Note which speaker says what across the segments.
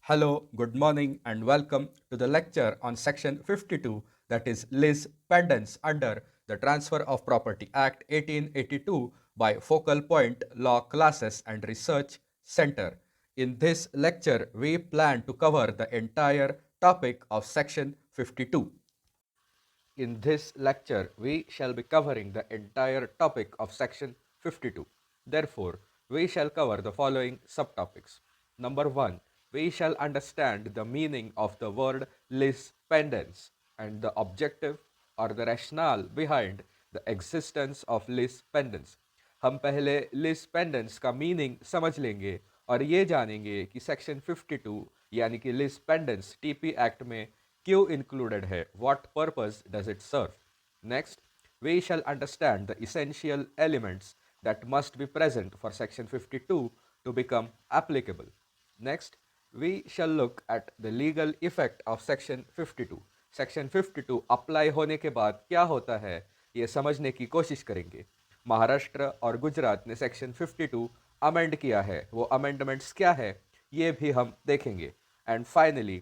Speaker 1: Hello, good morning, and welcome to the lecture on Section 52, that is Lis Pendens, under the Transfer of Property Act 1882 by Focal Point Law Classes and Research Center. In this lecture, we plan to cover the entire topic of Section 52. In this lecture, we shall be covering the entire topic of Section 52. Therefore, we shall cover the following subtopics. Number 1, we shall understand the meaning of the word lis pendens and the objective or the rationale behind the existence of lis pendens. हम पहले लिस pendens का meaning समझ लेंगे और ये जानेंगे कि section 52 यानी कि लिस पेंडेंस टीपी एक्ट में क्यों included है, what purpose does it serve. Next, we shall understand the essential elements that must be present for section 52 to become applicable. Next, we shall look at the legal effect of section 52. Section 52 apply होने के बाद क्या होता है ये समझने की कोशिश करेंगे. महाराष्ट्र और गुजरात ने सेक्शन 52 अमेंड किया है, वो अमेंडमेंट्स क्या है ये भी हम देखेंगे. And finally,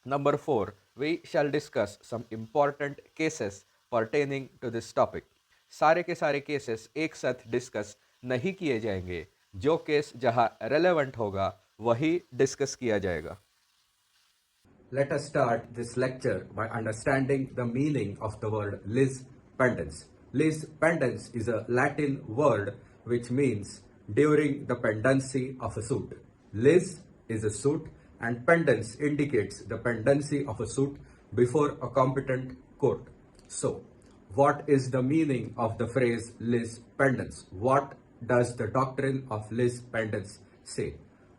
Speaker 1: Number 4, we shall discuss some important cases pertaining to this topic. सारे के सारे केसेस एक साथ डिस्कस नहीं किए जाएंगे, जो केस जहां रेलेवेंट होगा वही डिस्कस किया जाएगा. Let us start this lecture by understanding the meaning of the word lis pendens. Lis pendens is a Latin word which means during the pendency of a suit. Lis is a suit and pendens indicates the pendency of a suit before a competent court. So, what is the meaning of the phrase lis pendens? What does the doctrine of lis pendens say?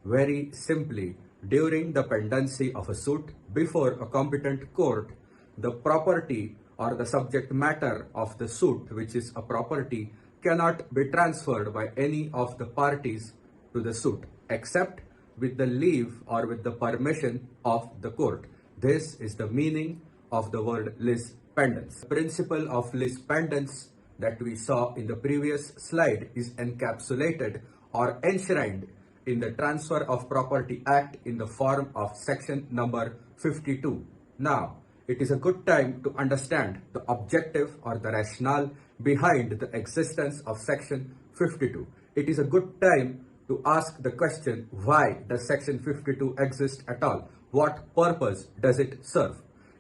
Speaker 1: Very simply, during the pendency of a suit before a competent court, the property or the subject matter of the suit, which is a property, cannot be transferred by any of the parties to the suit, except with the leave or with the permission of the court. This is the meaning of the word lis pendens. The principle of lis pendens that we saw in the previous slide is encapsulated or enshrined in the Transfer of Property Act in the form of section number 52. Now, it is a good time to understand the objective or the rationale behind the existence of section 52. It is a good time to ask the question, why does section 52 exist at all? What purpose does it serve?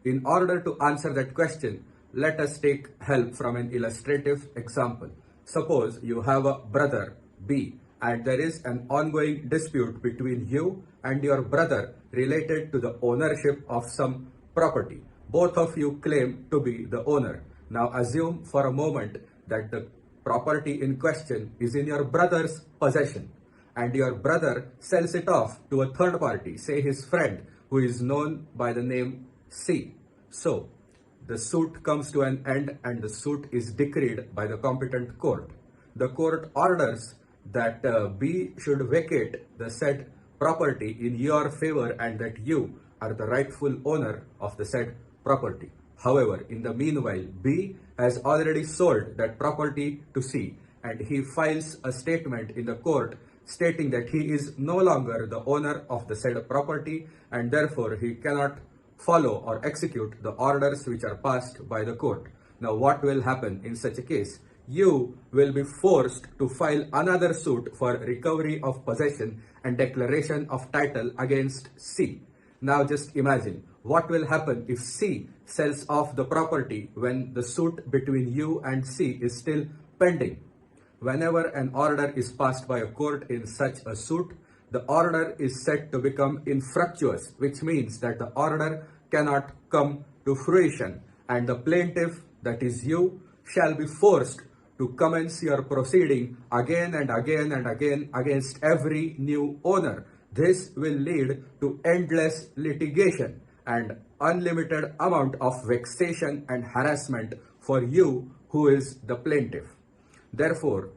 Speaker 1: In order to answer that question, let us take help from an illustrative example. Suppose you have a brother B and there is an ongoing dispute between you and your brother related to the ownership of some property. Both of you claim to be the owner. Now assume for a moment that the property in question is in your brother's possession, and your brother sells it off to a third party, say his friend, who is known by the name C. So, the suit comes to an end and the suit is decreed by the competent court. The court orders that B should vacate the said property in your favor and that you are the rightful owner of the said property. However, in the meanwhile, B has already sold that property to C and he files a statement in the court stating that he is no longer the owner of the said property and therefore he cannot follow or execute the orders which are passed by the court. Now what will happen in such a case? You will be forced to file another suit for recovery of possession and declaration of title against C. Now just imagine what will happen if C sells off the property when the suit between you and C is still pending. Whenever an order is passed by a court in such a suit, the order is said to become infructuous, which means that the order cannot come to fruition and the plaintiff, that is you, shall be forced to commence your proceeding again and again and again against every new owner. This will lead to endless litigation and unlimited amount of vexation and harassment for you who is the plaintiff. Therefore,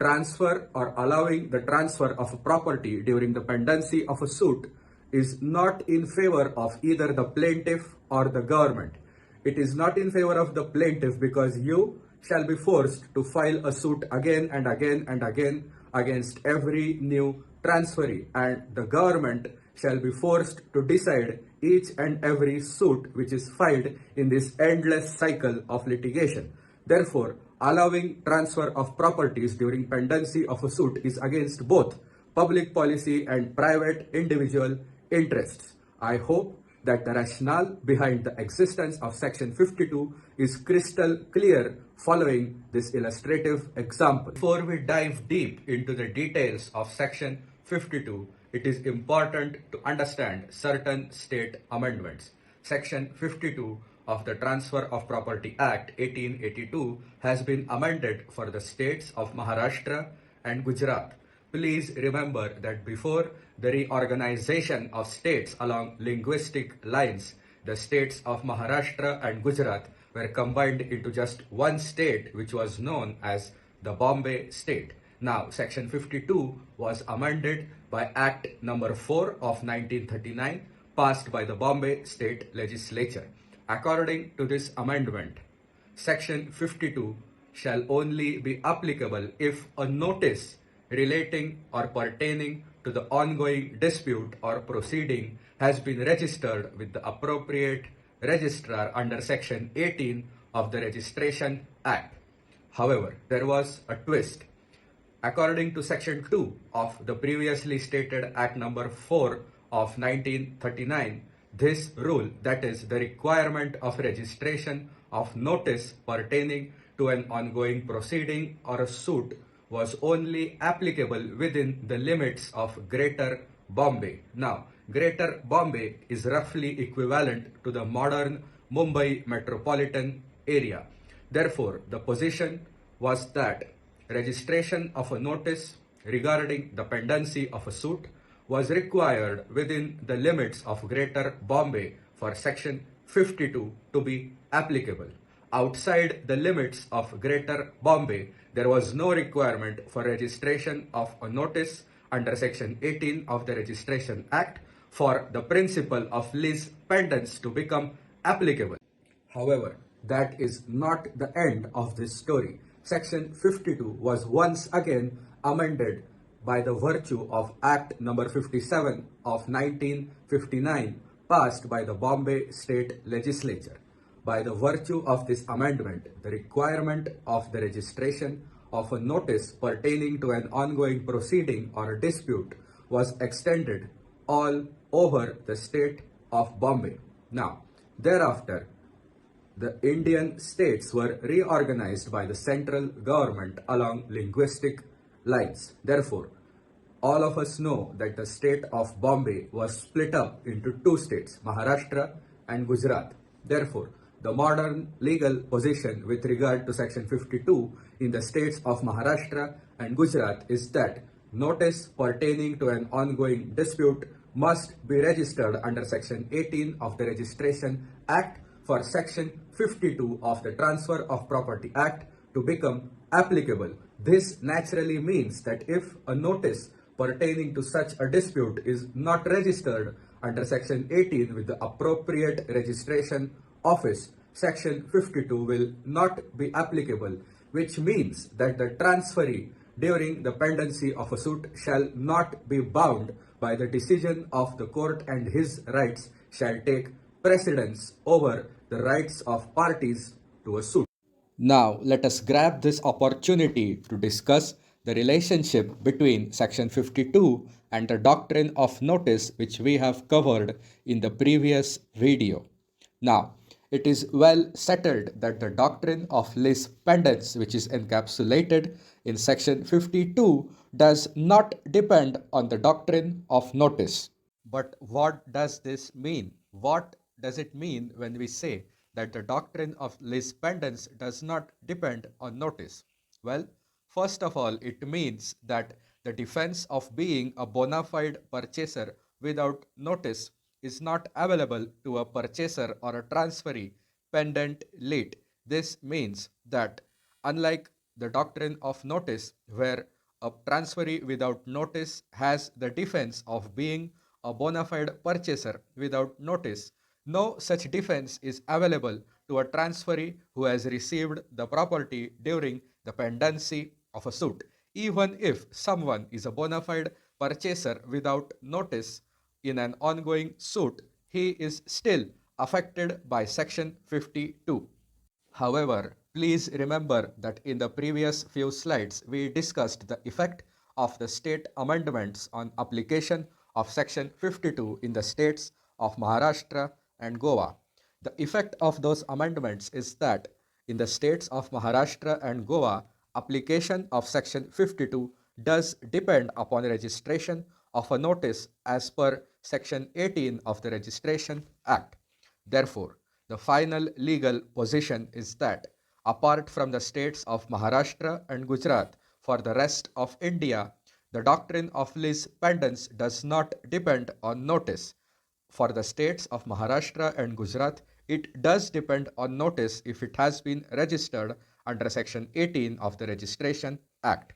Speaker 1: transfer or allowing the transfer of a property during the pendency of a suit is not in favor of either the plaintiff or the government. It is not in favor of the plaintiff because you shall be forced to file a suit again and again and again against every new transferee, and the government shall be forced to decide each and every suit which is filed in this endless cycle of litigation. Therefore, allowing transfer of properties during pendency of a suit is against both public policy and private individual interests. I hope that the rationale behind the existence of Section 52 is crystal clear following this illustrative example. Before we dive deep into the details of Section 52, it is important to understand certain state amendments. Section 52 of the Transfer of Property Act 1882 has been amended for the states of Maharashtra and Gujarat. Please remember that before the reorganization of states along linguistic lines, the states of Maharashtra and Gujarat were combined into just one state, which was known as the Bombay state. Now, Section 52 was amended by Act number 4 of 1939, passed by the Bombay State Legislature. According to this amendment, Section 52 shall only be applicable if a notice relating or pertaining to the ongoing dispute or proceeding has been registered with the appropriate registrar under Section 18 of the Registration Act. However, there was a twist. According to Section 2 of the previously stated Act number 4 of 1939, this rule, that is, the requirement of registration of notice pertaining to an ongoing proceeding or a suit, was only applicable within the limits of Greater Bombay. Now, Greater Bombay is roughly equivalent to the modern Mumbai metropolitan area. Therefore, the position was that registration of a notice regarding the pendency of a suit was required within the limits of Greater Bombay for Section 52 to be applicable. Outside the limits of Greater Bombay, there was no requirement for registration of a notice under Section 18 of the Registration Act for the principle of lis pendens to become applicable. However, that is not the end of this story. Section 52 was once again amended by the virtue of Act number 57 of 1959, passed by the Bombay State Legislature. By the virtue of this amendment, the requirement of the registration of a notice pertaining to an ongoing proceeding or a dispute was extended all over the state of Bombay. Now, thereafter, the Indian states were reorganized by the central government along linguistic lines. Therefore, all of us know that the state of Bombay was split up into two states, Maharashtra and Gujarat. Therefore, the modern legal position with regard to Section 52 in the states of Maharashtra and Gujarat is that notice pertaining to an ongoing dispute must be registered under Section 18 of the Registration Act for Section 52 of the Transfer of Property Act to become applicable. This naturally means that if a notice pertaining to such a dispute is not registered under Section 18 with the appropriate registration office, Section 52 will not be applicable, which means that the transferee during the pendency of a suit shall not be bound by the decision of the court, and his rights shall take precedence over the rights of parties to a suit. Now, let us grab this opportunity to discuss the relationship between Section 52 and the doctrine of notice, which we have covered in the previous video. Now, it is well settled that the doctrine of lis pendens, which is encapsulated in Section 52, does not depend on the doctrine of notice. But what does this mean? What does it mean when we say that the doctrine of lis pendens does not depend on notice? Well, first of all, it means that the defense of being a bona fide purchaser without notice is not available to a purchaser or a transferee pendent late. This means that unlike the doctrine of notice, where a transferee without notice has the defense of being a bona fide purchaser without notice, no such defense is available to a transferee who has received the property during the pendency of a suit. Even if someone is a bona fide purchaser without notice, in an ongoing suit, he is still affected by Section 52. However, please remember that in the previous few slides, we discussed the effect of the state amendments on application of Section 52 in the states of Maharashtra and Goa. The effect of those amendments is that in the states of Maharashtra and Goa, application of Section 52 does depend upon registration of a notice as per Section 18 of the Registration Act. Therefore, the final legal position is that, apart from the states of Maharashtra and Gujarat, for the rest of India, the doctrine of lis pendens does not depend on notice. For the states of Maharashtra and Gujarat, it does depend on notice if it has been registered under Section 18 of the Registration Act.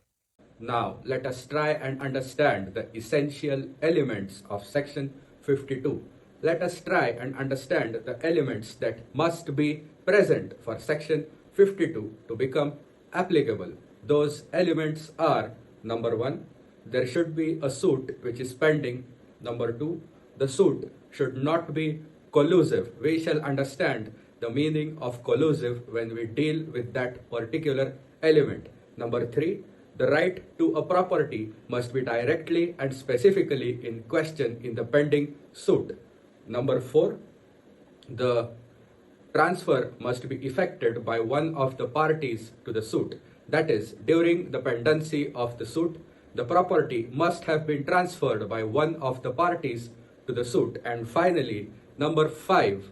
Speaker 1: Now, let us try and understand the essential elements of Section 52. Let us try and understand the elements that must be present for Section 52 to become applicable. Those elements are: number 1, there should be a suit which is pending. Number 2, the suit should not be collusive. We shall understand the meaning of collusive when we deal with that particular element. Number 3, the right to a property must be directly and specifically in question in the pending suit. Number 4, the transfer must be effected by one of the parties to the suit. That is, during the pendency of the suit, the property must have been transferred by one of the parties to the suit. And finally, number 5,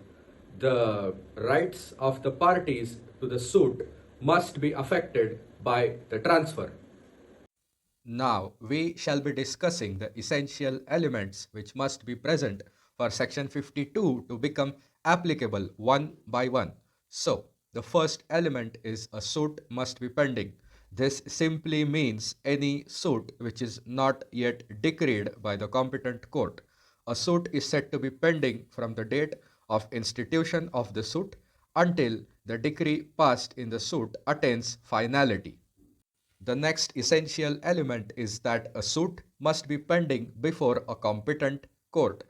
Speaker 1: the rights of the parties to the suit must be affected by the transfer. Now, we shall be discussing the essential elements which must be present for Section 52 to become applicable one by one. So, the first element is a suit must be pending. This simply means any suit which is not yet decreed by the competent court. A suit is said to be pending from the date of institution of the suit until the decree passed in the suit attains finality. The next essential element is that a suit must be pending before a competent court.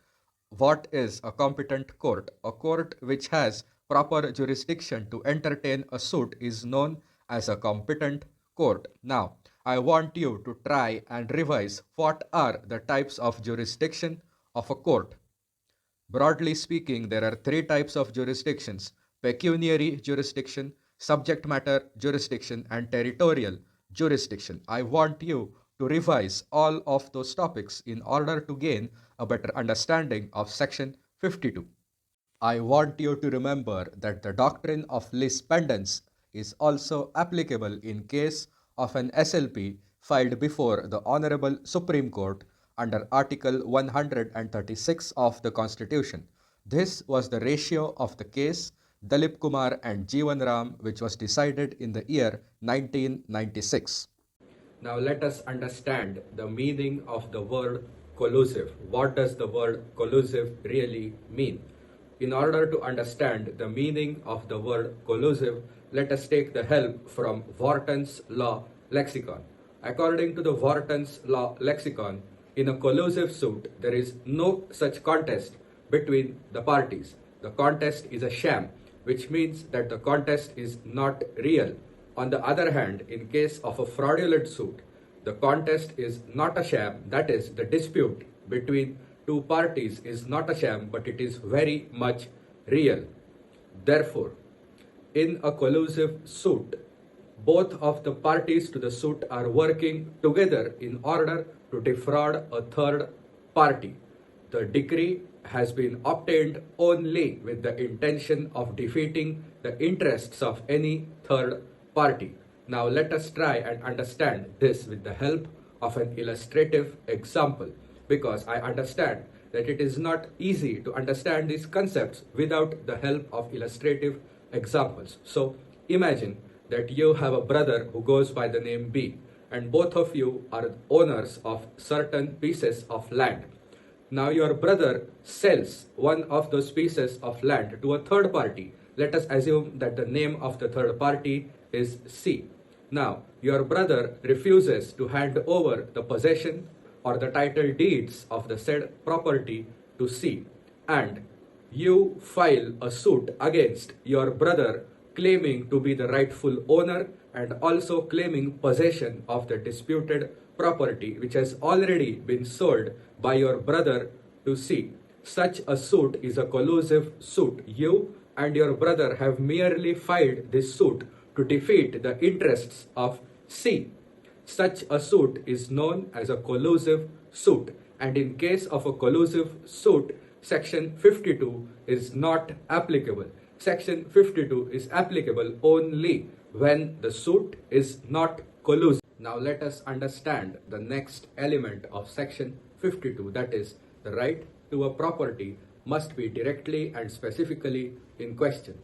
Speaker 1: What is a competent court? A court which has proper jurisdiction to entertain a suit is known as a competent court. Now, I want you to try and revise what are the types of jurisdiction of a court. Broadly speaking, there are 3 types of jurisdictions: pecuniary jurisdiction, subject matter jurisdiction, and territorial jurisdiction. I want you to revise all of those topics in order to gain a better understanding of Section 52. I want you to remember that the doctrine of lis pendens is also applicable in case of an SLP filed before the Honorable Supreme Court under Article 136 of the Constitution. This was the ratio of the case Dalip Kumar and Jeevan Ram, which was decided in the year 1996. Now let us understand the meaning of the word collusive. What does the word collusive really mean? In order to understand the meaning of the word collusive, let us take the help from Wharton's Law Lexicon. According to the Wharton's Law Lexicon, in a collusive suit, there is no such contest between the parties. The contest is a sham, which means that the contest is not real. On the other hand, in case of a fraudulent suit, the contest is not a sham, that is, the dispute between 2 parties is not a sham, but it is very much real. Therefore, in a collusive suit, both of the parties to the suit are working together in order to defraud a third party. The decree has been obtained only with the intention of defeating the interests of any third party. Now let us try and understand this with the help of an illustrative example, because I understand that it is not easy to understand these concepts without the help of illustrative examples. So imagine that you have a brother who goes by the name B, and both of you are owners of certain pieces of land. Now your brother sells one of those pieces of land to a third party. Let us assume that the name of the third party is C. Now your brother refuses to hand over the possession or the title deeds of the said property to C, and you file a suit against your brother claiming to be the rightful owner and also claiming possession of the disputed property which has already been sold by your brother to C. Such a suit is a collusive suit. You and your brother have merely filed this suit to defeat the interests of C. Such a suit is known as a collusive suit, and in case of a collusive suit, Section 52 is not applicable. Section 52 is applicable only when the suit is not collusive. Now let us understand the next element of Section 52, that is, the right to a property must be directly and specifically in question.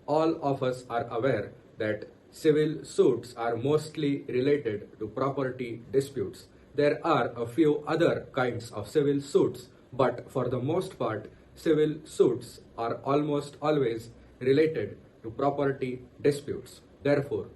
Speaker 1: All of us are aware that civil suits are mostly related to property disputes. There are a few other kinds of civil suits, but for the most part, civil suits are almost always related to property disputes. Therefore,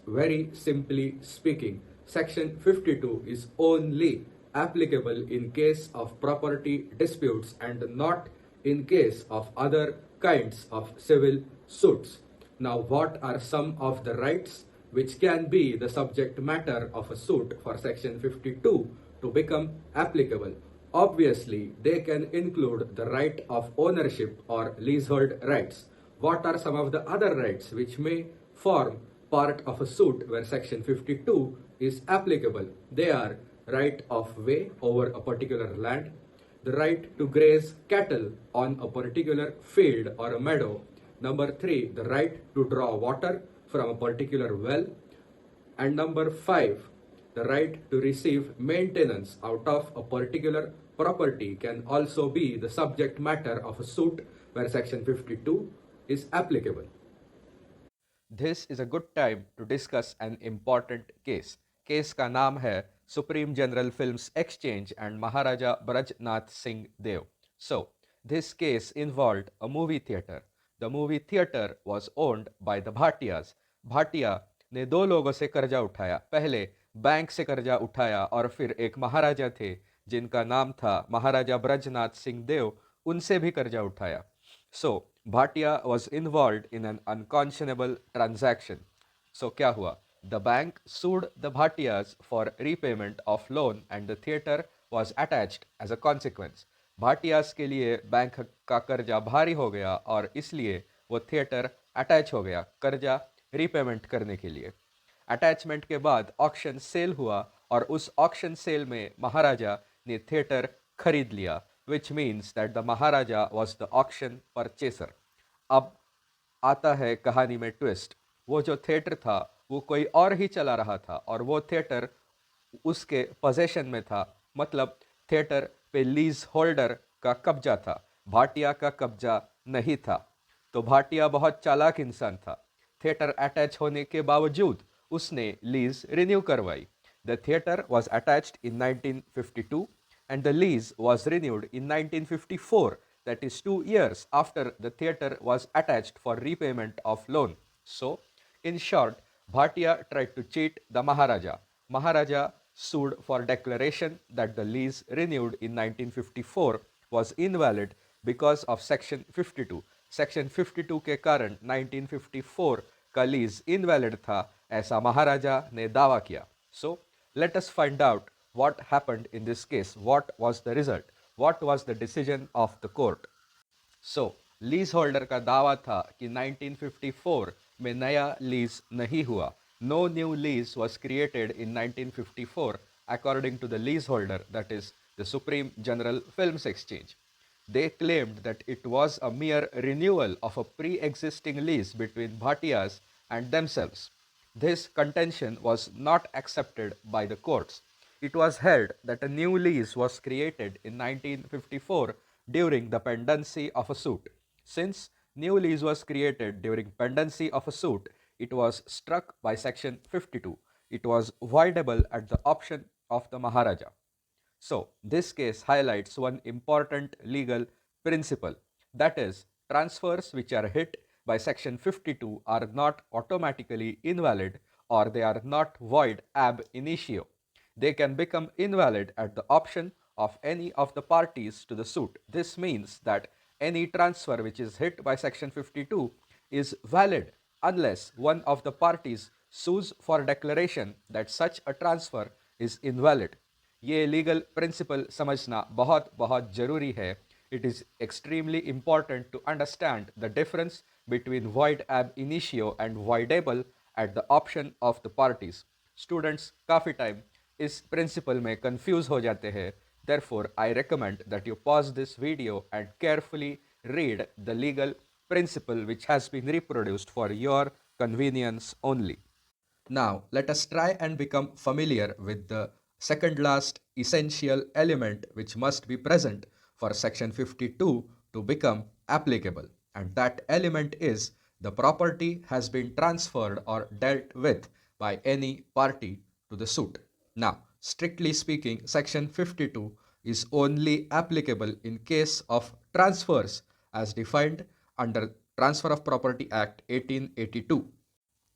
Speaker 1: very simply speaking, Section 52 is only applicable in case of property disputes and not in case of other kinds of civil suits. Now, what are some of the rights which can be the subject matter of a suit for Section 52 to become applicable? Obviously, they can include the right of ownership or leasehold rights. What are some of the other rights which may form part of a suit where Section 52 is applicable? They are right of way over a particular land, the right to graze cattle on a particular field or a meadow. Number 3, the right to draw water from a particular well. And number 5, the right to receive maintenance out of a particular property can also be the subject matter of a suit where Section 52 is applicable. This is a good time to discuss an important case. Case का नाम है supreme general films exchange and Maharaja Brajnath Singh Deo. So, this case involved a movie theater. The movie theater was owned by the Bhatiyas. Bhatia ने दो लोगों से कर्जा उठाया. पहले बैंक से कर्जा उठाया और फिर एक महाराजा थे जिनका नाम था महाराजा ब्रजनाथ सिंह देव, उनसे भी कर्जा उठाया. So, Bhatia was involved in an unconscionable transaction. So, क्या हुआ? The bank sued the Bhatiyas for repayment of loan and the theatre was attached as a consequence. Bhatiyas के लिए बैंक का कर्जा भारी हो गया और इसलिए वो थिएटर अटैच हो गया कर्जा रीपेमेंट करने के लिए. अटैचमेंट के बाद ऑक्शन सेल हुआ और उस ऑक्शन सेल में महाराजा ने थिएटर खरीद लिया, which means that the Maharaja was the auction purchaser. अब आता है कहानी में ट्विस्ट. वो जो थिएटर था वो कोई और ही चला रहा था और वो थिएटर उसके पोजेशन में था, मतलब थिएटर पे लीज होल्डर का कब्जा था, भाटिया का कब्जा नहीं था. तो भाटिया बहुत चालाक इंसान था. थिएटर अटैच होने के बावजूद उसने लीज रिन्यू करवाई. The theatre was attached in 1952 and the lease was renewed in 1954, that is 2 years after the theatre was attached for repayment of loan. So, in short, Bhatia tried to cheat the Maharaja. Maharaja sued for declaration that the lease renewed in 1954 was invalid because of Section 52. Section 52 के कारण 1954 का lease invalid था, ऐसा महाराजा ने दावा किया. So, let us find out what happened in this case. What was the result? What was the decision of the court? So, leaseholder का दावा था कि 1954 में नया लीज नहीं हुआ. No new lease was created in 1954 according to the leaseholder, that is the Supreme General Films Exchange. They claimed that it was a mere renewal of a pre-existing lease between Bhatiyas and themselves. This contention was not accepted by the courts. It was held that a new lease was created in 1954 during the pendency of a suit. Since new lease was created during pendency of a suit, it was struck by Section 52. It was voidable at the option of the Maharaja. So, this case highlights one important legal principle, that is, transfers which are hit by Section 52 are not automatically invalid or they are not void ab initio. they can become invalid at the option of any of the parties to the suit. This means that any transfer which is hit by Section 52 is valid unless one of the parties sues for declaration that such a transfer is invalid. ये legal principal समझना बहुत बहुत जरूरी है. It is extremely important to understand the difference between void ab initio and voidable at the option of the parties. Students काफ़ी time इस principal में confuse हो जाते हैं. Therefore, I recommend that you pause this video and carefully read the legal principle which has been reproduced for your convenience only. Now, let us try and become familiar with the second last essential element which must be present for section 52 to become applicable. And that element is the property has been transferred or dealt with by any party to the suit. Now, strictly speaking, section 52 is only applicable in case of transfers as defined under Transfer of Property Act 1882.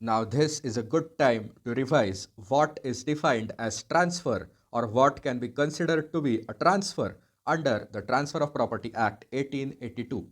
Speaker 1: Now, this is a good time to revise what is defined as transfer or what can be considered to be a transfer under the Transfer of Property Act 1882.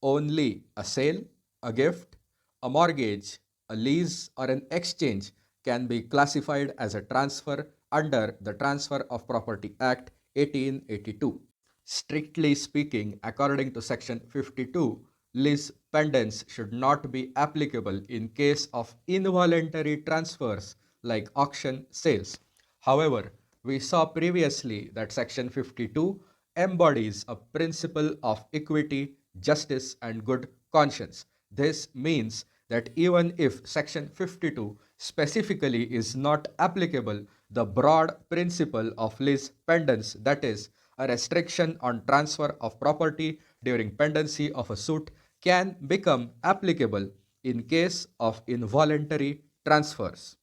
Speaker 1: Only a sale, a gift, a mortgage, a lease, or an exchange can be classified as a transfer under the Transfer of Property Act 1882. Strictly speaking, according to Section 52, Lis Pendens should not be applicable in case of involuntary transfers like auction sales. However, we saw previously that Section 52 embodies a principle of equity, justice, and good conscience. This means that even if Section 52 specifically is not applicable, the broad principle of Lis Pendens, that is, a restriction on transfer of property during pendency of a suit, can become applicable in case of involuntary transfers.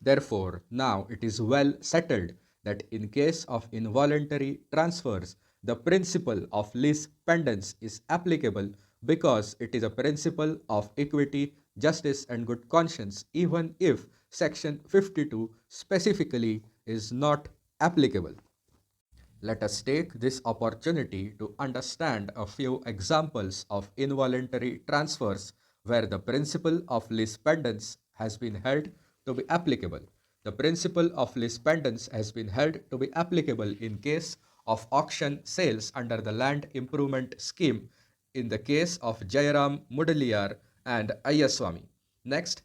Speaker 1: Therefore, now it is well settled that in case of involuntary transfers, the principle of lis pendens is applicable because it is a principle of equity, justice, and good conscience, even if Section 52 specifically is not applicable. Let us take this opportunity to understand a few examples of involuntary transfers where the principle of lis pendens has been held to be applicable. The principle of lis pendens has been held to be applicable in case of auction sales under the Land Improvement Scheme in the case of Jairam Mudaliar and Ayyaswamy. Next,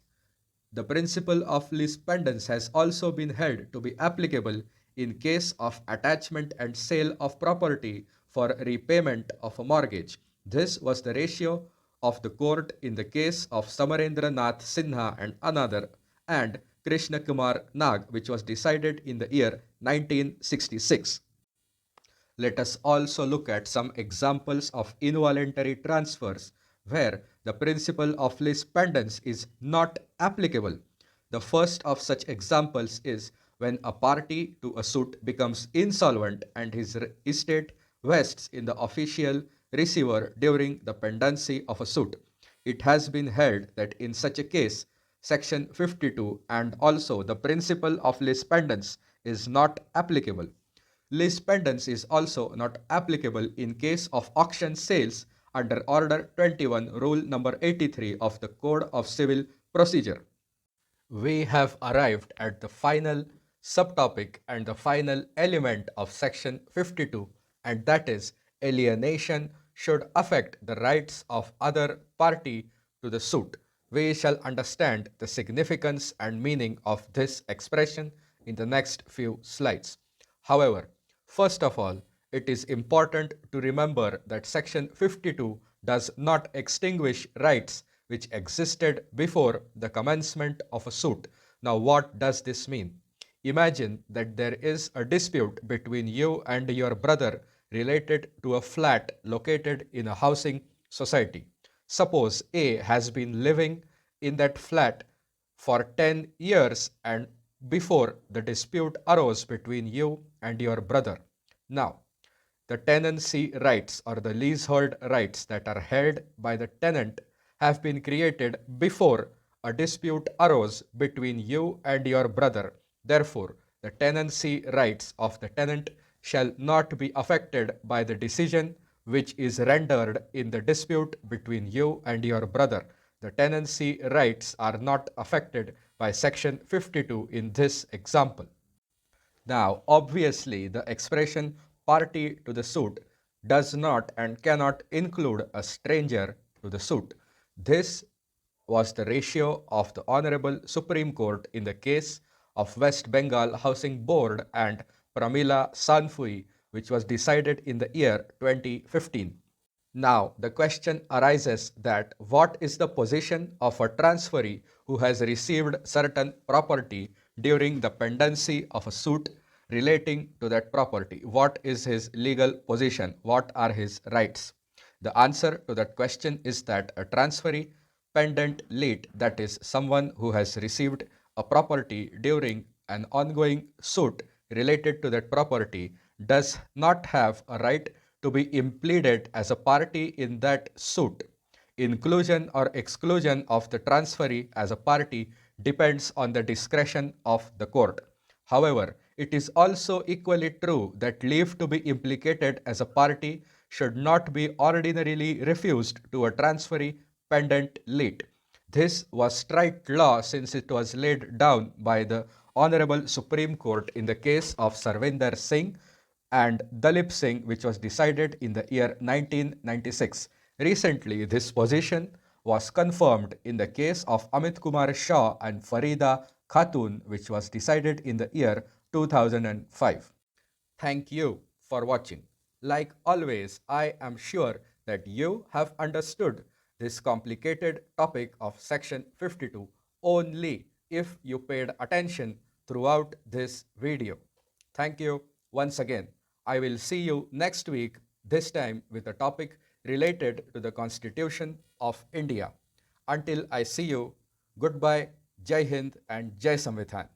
Speaker 1: the principle of lis pendens has also been held to be applicable in case of attachment and sale of property for repayment of a mortgage. This was the ratio of the court in the case of Samarendra Nath Sinha and another and Krishna Kumar Nag, which was decided in the year 1966. Let us also look at some examples of involuntary transfers where the principle of lis pendens is not applicable. The first of such examples is when a party to a suit becomes insolvent and his estate vests in the official receiver during the pendency of a suit. It has been held that in such a case, Section 52 and also the principle of lis pendens is not applicable. Lis pendens is also not applicable in case of auction sales under Order 21, Rule number 83 of the Code of Civil Procedure. We have arrived at the final subtopic and the final element of Section 52, and that is alienation should affect the rights of other party to the suit. We shall understand the significance and meaning of this expression in the next few slides. However, first of all, it is important to remember that Section 52 does not extinguish rights which existed before the commencement of a suit. Now, what does this mean? Imagine that there is a dispute between you and your brother related to a flat located in a housing society. Suppose A has been living in that flat for 10 years and before the dispute arose between you and your brother. Now, the tenancy rights or the leasehold rights that are held by the tenant have been created before a dispute arose between you and your brother. Therefore, the tenancy rights of the tenant shall not be affected by the decision which is rendered in the dispute between you and your brother. The tenancy rights are not affected by section 52 in this example. Now, obviously, the expression party to the suit does not and cannot include a stranger to the suit. This was the ratio of the Honorable Supreme Court in the case of West Bengal Housing Board and Pramila Sanfui, which was decided in the year 2015. Now, the question arises that what is the position of a transferee who has received certain property during the pendency of a suit relating to that property? What is his legal position? What are his rights? The answer to that question is that a transferee pendent late, that is, someone who has received a property during an ongoing suit related to that property, does not have a right to be impleaded as a party in that suit. Inclusion or exclusion of the transferee as a party depends on the discretion of the court. However, it is also equally true that leave to be implicated as a party should not be ordinarily refused to a transferee pendent late. This was straight law since it was laid down by the Honorable Supreme Court in the case of Sarvinder Singh and Dalip Singh, which was decided in the year 1996. Recently, this position was confirmed in the case of Amit Kumar Shah and Farida Khatun, which was decided in the year 2005. Thank you for watching. Like always, I am sure that you have understood this complicated topic of section 52 only if you paid attention throughout this video. Thank you once again. I will see you next week, this time with a topic related to the Constitution of India. Until I see you, goodbye, Jai Hind and Jai Samvidhan.